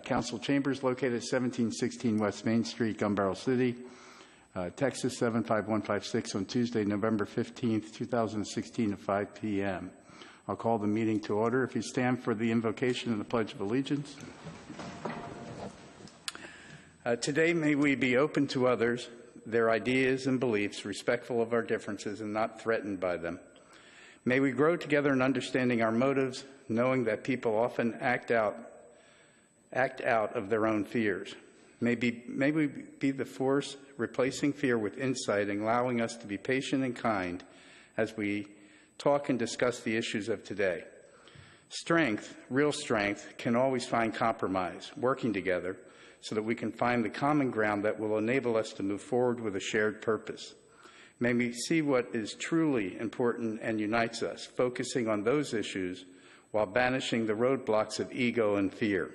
Council Chambers located at 1716 West Main Street, Gun Barrel City, Texas 75156 on Tuesday, November 15th, 2016 at 5 p.m. I'll call the meeting to order. If you stand for the invocation and the Pledge of Allegiance. Today, may we be open to others, their ideas and beliefs, respectful of our differences and not threatened by them. May we grow together in understanding our motives, knowing that people often act out of their own fears. May we be the force replacing fear with insight and allowing us to be patient and kind as we talk and discuss the issues of today. Strength, real strength, can always find compromise, working together, so that we can find the common ground that will enable us to move forward with a shared purpose. May we see what is truly important and unites us, focusing on those issues while banishing the roadblocks of ego and fear.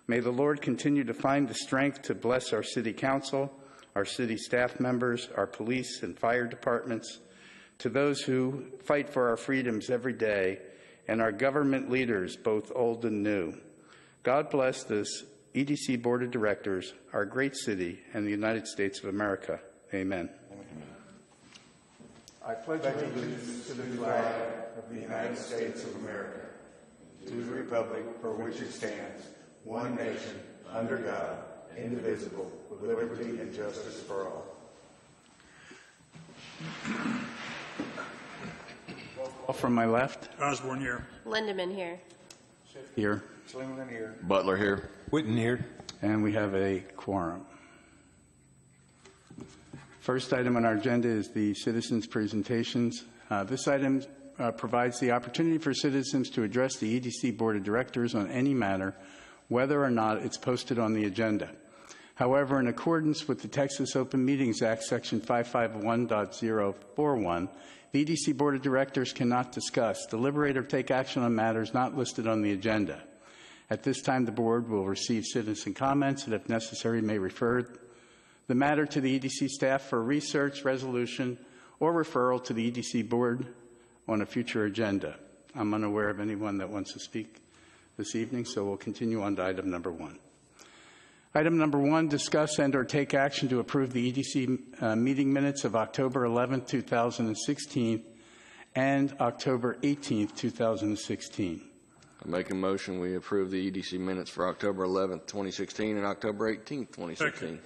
May the Lord continue to find the strength to bless our City Council, our city staff members, our police and fire departments, to those who fight for our freedoms every day, and our government leaders, both old and new. God bless this EDC Board of Directors, our great city, and the United States of America. Amen. I pledge allegiance to the flag of the United States of America, to the republic for which it stands, one nation, under God, indivisible, with liberty and justice for all. From my left. Osborne here. Lindemann here. Here. Slingman here. Butler here. Whitten here. And we have a quorum. First item on our agenda is the citizens' presentations. This item provides the opportunity for citizens to address the EDC Board of Directors on any matter, whether or not it's posted on the agenda. However, in accordance with the Texas Open Meetings Act, Section 551.041, the EDC Board of Directors cannot discuss, deliberate, or take action on matters not listed on the agenda. At this time, the Board will receive citizen comments and, if necessary, may refer the matter to the EDC staff for research, resolution, or referral to the EDC Board on a future agenda. I'm unaware of anyone that wants to speak this evening, so we'll continue on to item number 1. Item number 1, discuss and or take action to approve the EDC meeting minutes of October 11, 2016 and October 18, 2016. I make a motion we approve the EDC minutes for October 11th, 2016 and October 18th, 2016. Second.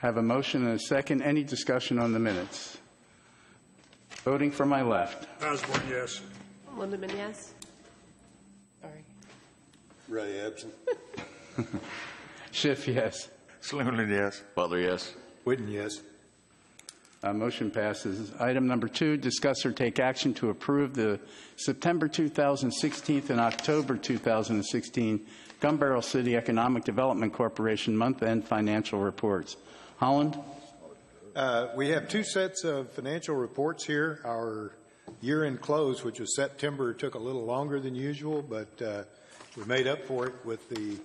Have a motion and a second. Any discussion on the minutes? Voting from my left. Osborne, yes. Lindemann, yes. Sorry. Ray absent. Schiff, yes. Slingman, yes. Butler, yes. Whitten, yes. Motion passes. Item number 2, discuss or take action to approve the September 2016 and October 2016 Gun Barrel City Economic Development Corporation month-end financial reports. Holland? We have 2 sets of financial reports here. Our year-end close, which was September, took a little longer than usual, but we made up for it with the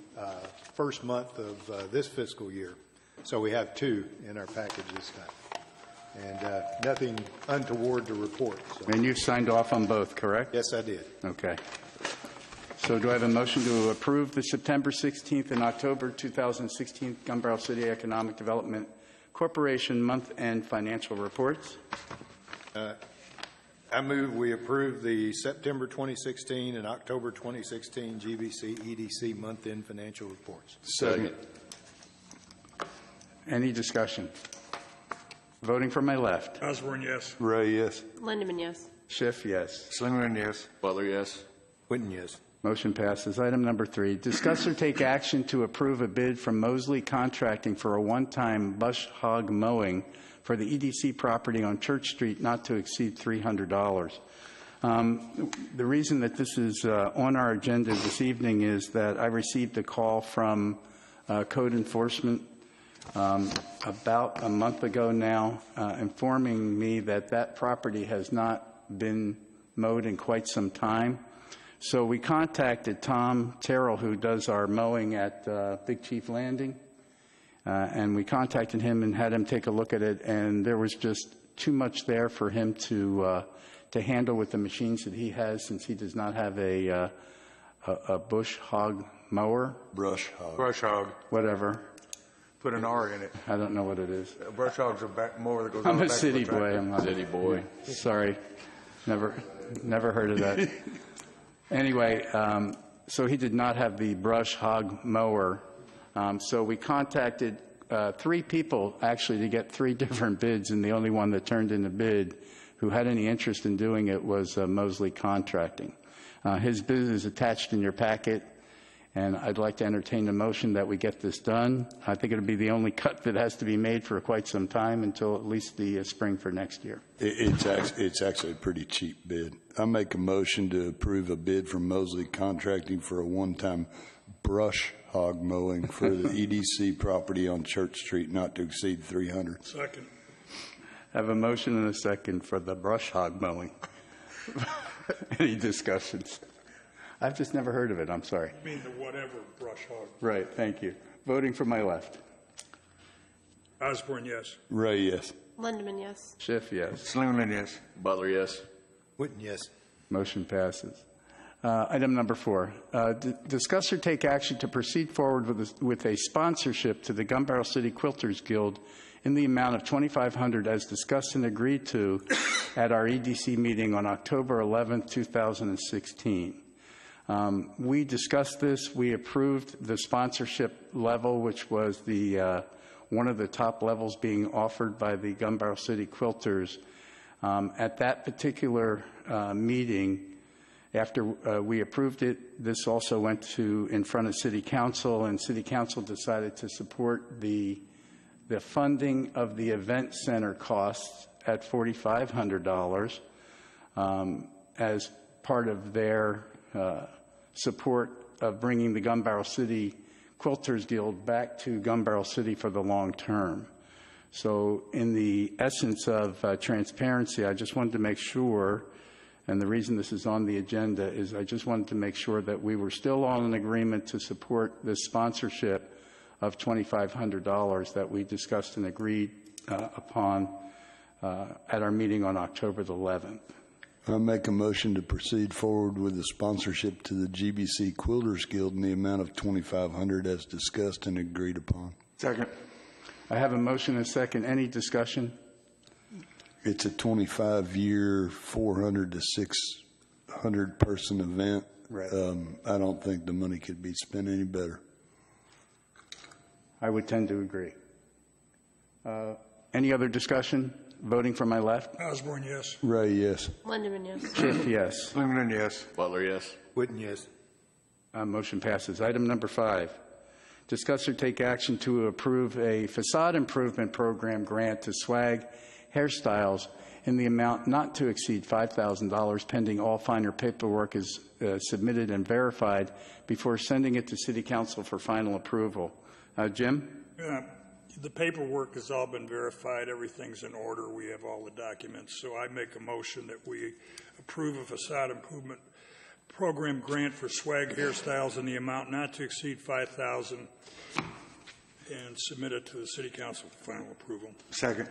first month of this fiscal year. So we have 2 in our package this time. And nothing untoward to report. So. And you've signed off on both, correct? Yes, I did. Okay. So do I have a motion to approve the September 16th and October 2016 Gun Barrel City Economic Development Corporation month-end financial reports? I move we approve the September 2016 and October 2016 GBC EDC month-end financial reports. Second. Any discussion? Voting from my left. Osborne, yes. Ray, yes. Lindemann, yes. Schiff, yes. Slingman, yes. Butler, yes. Whitten, yes. Motion passes. Item number 3, discuss or take action to approve a bid from Mosley Contracting for a one-time bush hog mowing for the EDC property on Church Street not to exceed $300. The reason that this is on our agenda this evening is that I received a call from code enforcement about a month ago now, informing me that that property has not been mowed in quite some time. So we contacted Tom Terrell, who does our mowing at Big Chief Landing, and we contacted him and had him take a look at it, and there was just too much there for him to handle with the machines that he has, since he does not have a bush hog mower, Brush hog. Brush hog. whatever. Put an R in it. I don't know what it is. Brush hog's a back mower that goes on I'm the a back of city the tractor. boy. I'm not. City boy. Sorry. Never heard of that. Anyway, so he did not have the brush hog mower. So we contacted 3 people, actually, to get 3 different bids, and the only one that turned in a bid who had any interest in doing it was Mosley Contracting. His bid is attached in your packet, and I'd like to entertain a motion that we get this done. I think it'll be the only cut that has to be made for quite some time until at least the spring for next year. It's actually a pretty cheap bid. I make a motion to approve a bid from Mosley Contracting for a one-time brush hog mowing for the EDC property on Church Street, not to exceed $300. Second. I have a motion and a second for the brush hog mowing. Any discussions? I've just never heard of it. I'm sorry. I mean the whatever brush hog. Right, thank you. Voting from my left. Osborne, yes. Ray, yes. Lindemann, yes. Schiff, yes. Slinglin, yes. Butler, yes. Witten, yes. Motion passes. Item number 4, discuss or take action to proceed forward with a sponsorship to the Gun Barrel City Quilters Guild in the amount of $2,500 as discussed and agreed to at our EDC meeting on October 11, 2016. We discussed this. We approved the sponsorship level, which was the one of the top levels being offered by the Gun Barrel City Quilters. At that particular meeting, after we approved it, this also went in front of City Council, and City Council decided to support the funding of the event center costs at $4,500 as part of their support of bringing the Gun Barrel City Quilters Guild back to Gun Barrel City for the long term. So in the essence of transparency, I just wanted to make sure, and the reason this is on the agenda is I just wanted to make sure that we were still on an agreement to support this sponsorship of $2,500 that we discussed and agreed upon at our meeting on October the 11th. I make a motion to proceed forward with the sponsorship to the GBC Quilters Guild in the amount of $2,500 as discussed and agreed upon. Second. I have a motion and a second. Any discussion? It's a 25-year, 400 to 600 person event. Right. I don't think the money could be spent any better. I would tend to agree. Any other discussion? Voting from my left? Osborne, yes. Ray, yes. Lindemann, yes. Schiff, yes. Slinglin, yes. Butler, yes. Witten, yes. Motion passes. Item number 5, discuss or take action to approve a facade improvement program grant to Swag Hairstyles in the amount not to exceed $5,000 pending all finer paperwork is submitted and verified before sending it to City Council for final approval. Jim? The paperwork has all been verified. Everything's in order. We have all the documents. So I make a motion that we approve a facade improvement program grant for Swag Hairstyles in the amount not to exceed $5,000 and submit it to the City Council for final approval. Second.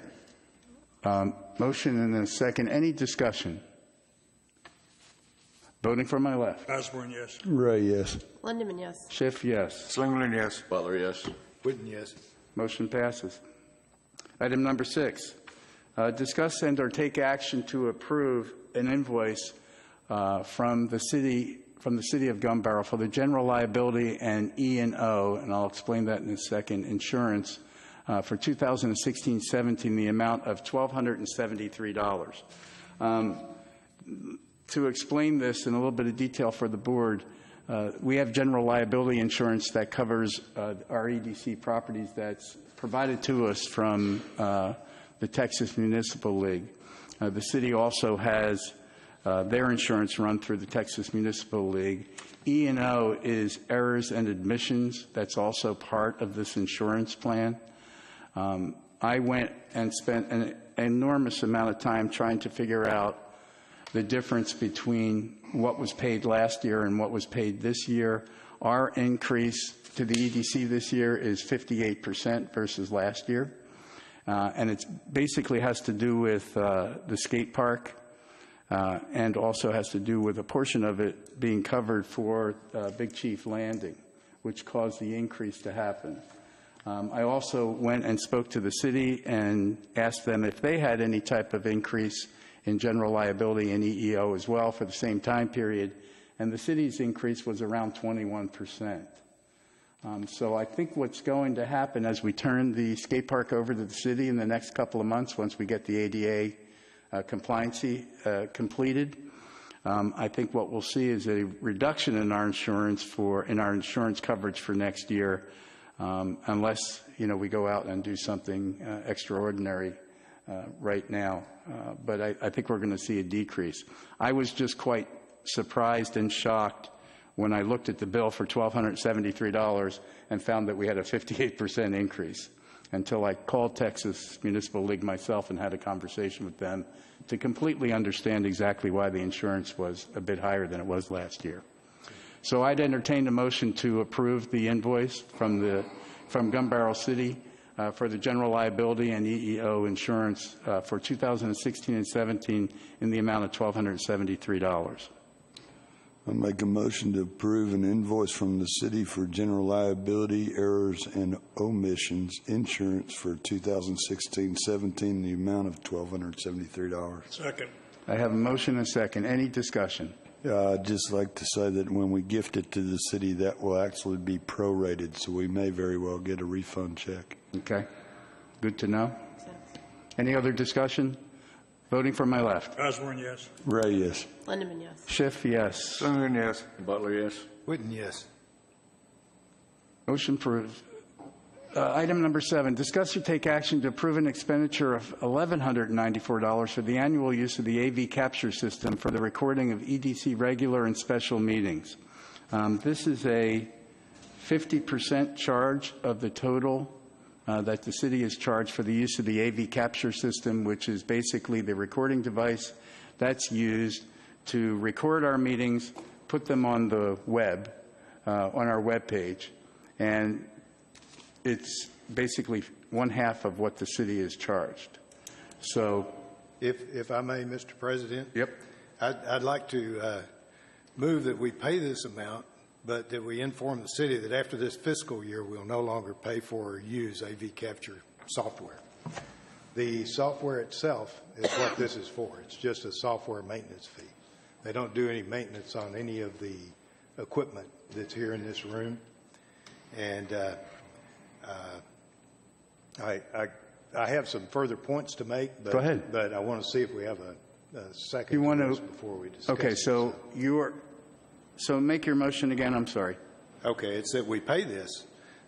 Motion and a second. Any discussion? Voting from my left. Osborne, yes. Ray, yes. Lindemann, yes. Schiff, yes. Slinglin, yes. Butler, yes. Witten, yes. Motion passes. Item number 6, discuss and or take action to approve an invoice from the city of Gun Barrel for the general liability and E&O, and I'll explain that in a second, insurance for 2016-17, the amount of $1,273. To explain this in a little bit of detail for the board, we have general liability insurance that covers our EDC properties that's provided to us from the Texas Municipal League. The city also has their insurance run through the Texas Municipal League. E&O is errors and admissions. That's also part of this insurance plan. I went and spent an enormous amount of time trying to figure out the difference between what was paid last year and what was paid this year. Our increase to the EDC this year is 58% versus last year. And it basically has to do with the skate park and also has to do with a portion of it being covered for Big Chief Landing, which caused the increase to happen. I also went and spoke to the city and asked them if they had any type of increase in general liability and EEO as well for the same time period, and the city's increase was around 21%. So I think what's going to happen as we turn the skate park over to the city in the next couple of months, once we get the ADA compliancy completed, I think what we'll see is a reduction in our insurance coverage for next year, unless we go out and do something extraordinary right now. But I think we're going to see a decrease. I was just quite surprised and shocked when I looked at the bill for $1,273 and found that we had a 58% increase, until I called Texas Municipal League myself and had a conversation with them to completely understand exactly why the insurance was a bit higher than it was last year. So I'd entertain a motion to approve the invoice from Gun Barrel City for the general liability and EEO insurance for 2016 and 17 in the amount of $1,273. I'll make a motion to approve an invoice from the city for general liability, errors, and omissions insurance for 2016-17 in the amount of $1,273. Second. I have a motion and a second. Any discussion? I'd just like to say that when we gift it to the city, that will actually be prorated, so we may very well get a refund check. Okay. Good to know. Any other discussion? Voting from my left. Osborne, yes. Ray, yes. Lindeman, yes. Schiff, yes. Summerlin, yes. Butler, yes. Whitten, yes. Motion approved. Item number 7, discuss or take action to approve an expenditure of $1,194 for the annual use of the AV capture system for the recording of EDC regular and special meetings. This is a 50% charge of the total that the city is charged for the use of the AV capture system, which is basically the recording device that's used to record our meetings, put them on the web, on our web page, and it's basically 1/2 of what the city is charged. So, If I may, Mr. President? Yep. I'd like to move that we pay this amount, but that we inform the city that after this fiscal year, we'll no longer pay for or use AV capture software. The software itself is what this is for. It's just a software maintenance fee. They don't do any maintenance on any of the equipment that's here in this room. And I have some further points to make, but, Go ahead. but I want to see if we have a second You want to this to- before we discuss okay, it. so make your motion again. I'm sorry. Okay, it's that we pay this,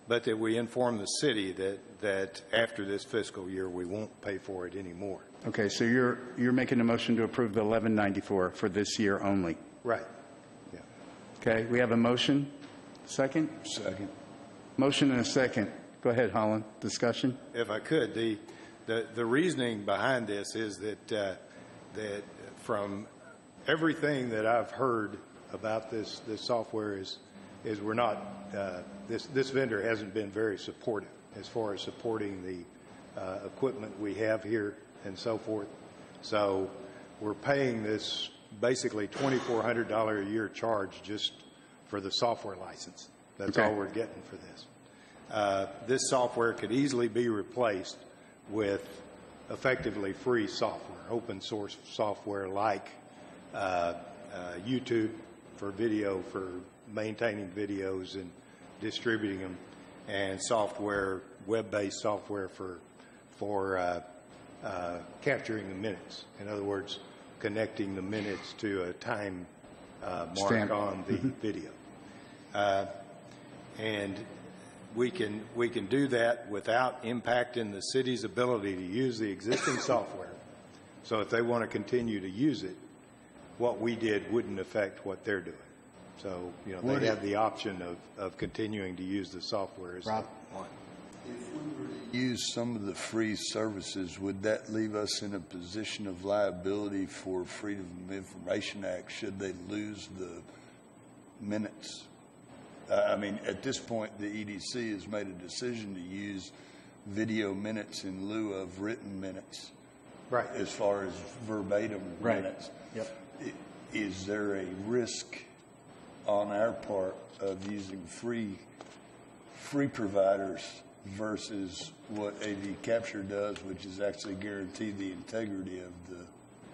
but that we inform the city that after this fiscal year, we won't pay for it anymore. Okay, so you're making a motion to approve the $1,194 for this year only. Right. Yeah. Okay, we have a motion. Second? Second. Motion and a second. Go ahead, Holland. Discussion? If I could, the reasoning behind this is that from everything that I've heard about this software is we're not this vendor hasn't been very supportive as far as supporting the equipment we have here and so forth. So we're paying this basically $2,400 a year charge just for the software license. That's Okay. all we're getting for this. This software could easily be replaced with effectively free software, open source software like YouTube for video, for maintaining videos and distributing them, and software, web-based software for capturing the minutes. In other words, connecting the minutes to a time mark Stamp. on the video. And we can do that without impacting the city's ability to use the existing software. So if they want to continue to use it, what we did wouldn't affect what they're doing. So, they have the option of continuing to use the software as they want. If we were to use some of the free services, would that leave us in a position of liability for Freedom of Information Act should they lose the minutes? I mean, at this point, the EDC has made a decision to use video minutes in lieu of written minutes. Right. As far as verbatim Right. minutes. Yep. Is there a risk on our part of using free providers versus what AV Capture does, which is actually guarantee the integrity of the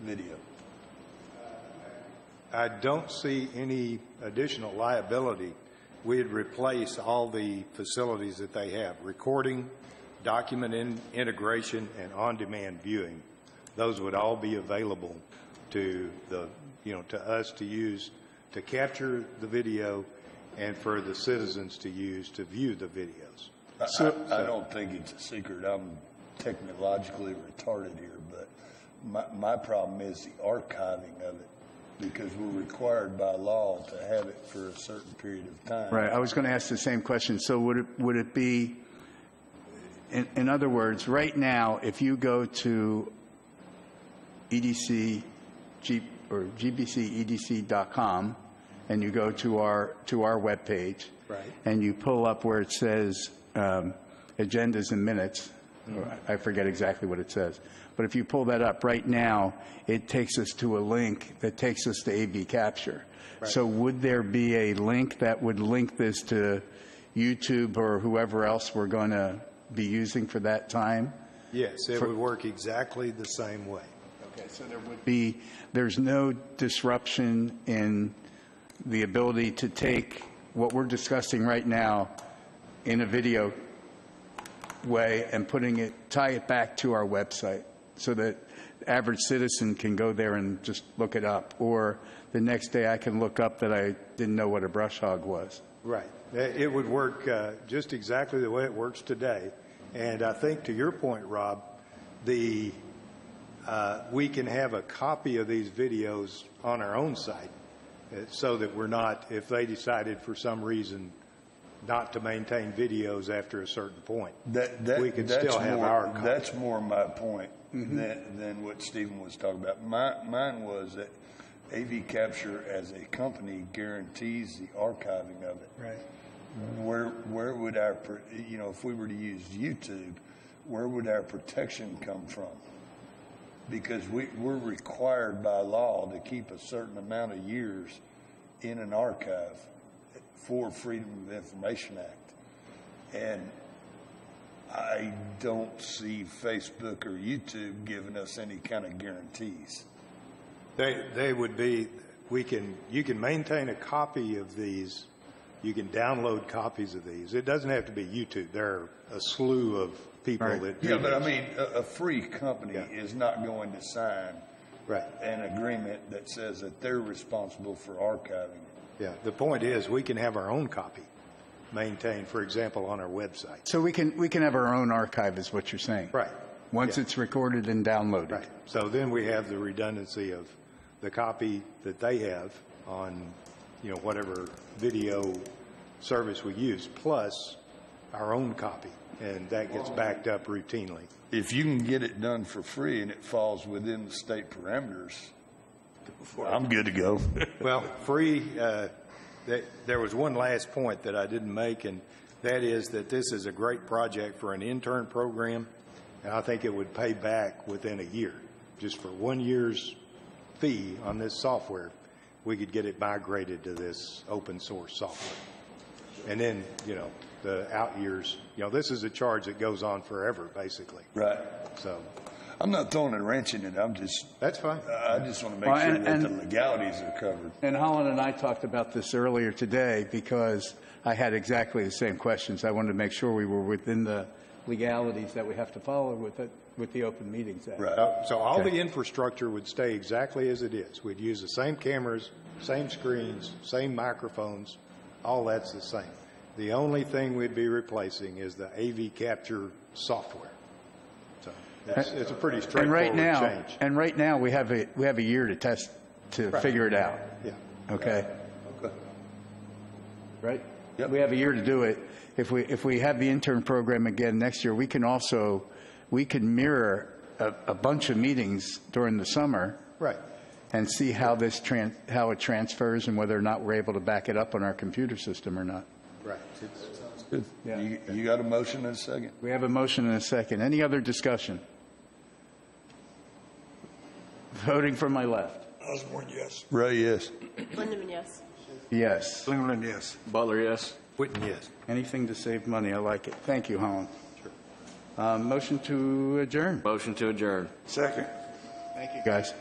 video. I don't see any additional liability. We'd replace all the facilities that they have, recording, document integration, and on-demand viewing. Those would all be available to to us to use to capture the video and for the citizens to use to view the videos. I don't think it's a secret. I'm technologically retarded here, but my problem is the archiving of it, because we're required by law to have it for a certain period of time. Right. I was going to ask the same question. So would it be, in other words, right now, if you go to EDC or gbcedc.com and you go to our webpage, Right. and you pull up where it says agendas and minutes, or I forget exactly what it says, but if you pull that up right now, it takes us to a link that takes us to AV Capture. Right. So would there be a link that would link this to YouTube or whoever else we're going to be using for that time? Yes, it would work exactly the same way. Okay, so there's no disruption in the ability to take what we're discussing right now in a video way and tie it back to our website so that the average citizen can go there and just look it up, or the next day I can look up that I didn't know what a brush hog was. Right. It would work just exactly the way it works today. And I think to your point, Rob, we can have a copy of these videos on our own site so that we're not, if they decided for some reason not to maintain videos after a certain point, we could still have our copy. That's more my point than what Stephen was talking about. Mine was that AV Capture as a company guarantees the archiving of it. Right. Where would our, if we were to use YouTube, where would our protection come from? Because we're required by law to keep a certain amount of years in an archive for Freedom of Information Act. And I don't see Facebook or YouTube giving us any kind of guarantees. They would be, you can maintain a copy of these. You can download copies of these. It doesn't have to be YouTube. There are a slew of people that do Yeah, but I this. mean, a free company is not going to sign an agreement that says that they're responsible for archiving it. Yeah, the point is we can have our own copy maintained, for example, on our website. So we can have our own archive, is what you're saying. Right. Once it's recorded and downloaded. Right. So then we have the redundancy of the copy that they have on, whatever video service we use, plus our own copy, and that gets backed up routinely. If you can get it done for free and it falls within the state parameters, I'm good to go. Well, free, there was one last point that I didn't make, and that is that this is a great project for an intern program, and I think it would pay back within a year. Just for 1 year's fee on this software, we could get it migrated to this open source software. And then, the out years, this is a charge that goes on forever, basically. Right. So I'm not throwing a wrench in it. that's fine. I just want to make sure that the legalities are covered. And Holland and I talked about this earlier today because I had exactly the same questions. I wanted to make sure we were within the legalities that we have to follow with the Open Meetings Act. Right. So all the infrastructure would stay exactly as it is. We'd use the same cameras, same screens, same microphones. All that's the same. The only thing we'd be replacing is the AV Capture software. So it's a pretty straightforward change. And right now we have a year to test to figure it out. Yeah. Okay. Okay. Right. Yep. We have a year to do it. If we have the intern program again next year, we can mirror a bunch of meetings during the summer. Right. And see how it transfers and whether or not we're able to back it up on our computer system or not. Right. Good. Yeah. You got a motion and a second? We have a motion and a second. Any other discussion? Voting from my left. Osborne, yes. Ray, yes. Lindemann, yes. Yes. Cleveland, yes. Butler, yes. Whitten, yes. Anything to save money. I like it. Thank you, Holland. Motion to adjourn. Motion to adjourn. Second. Thank you, guys.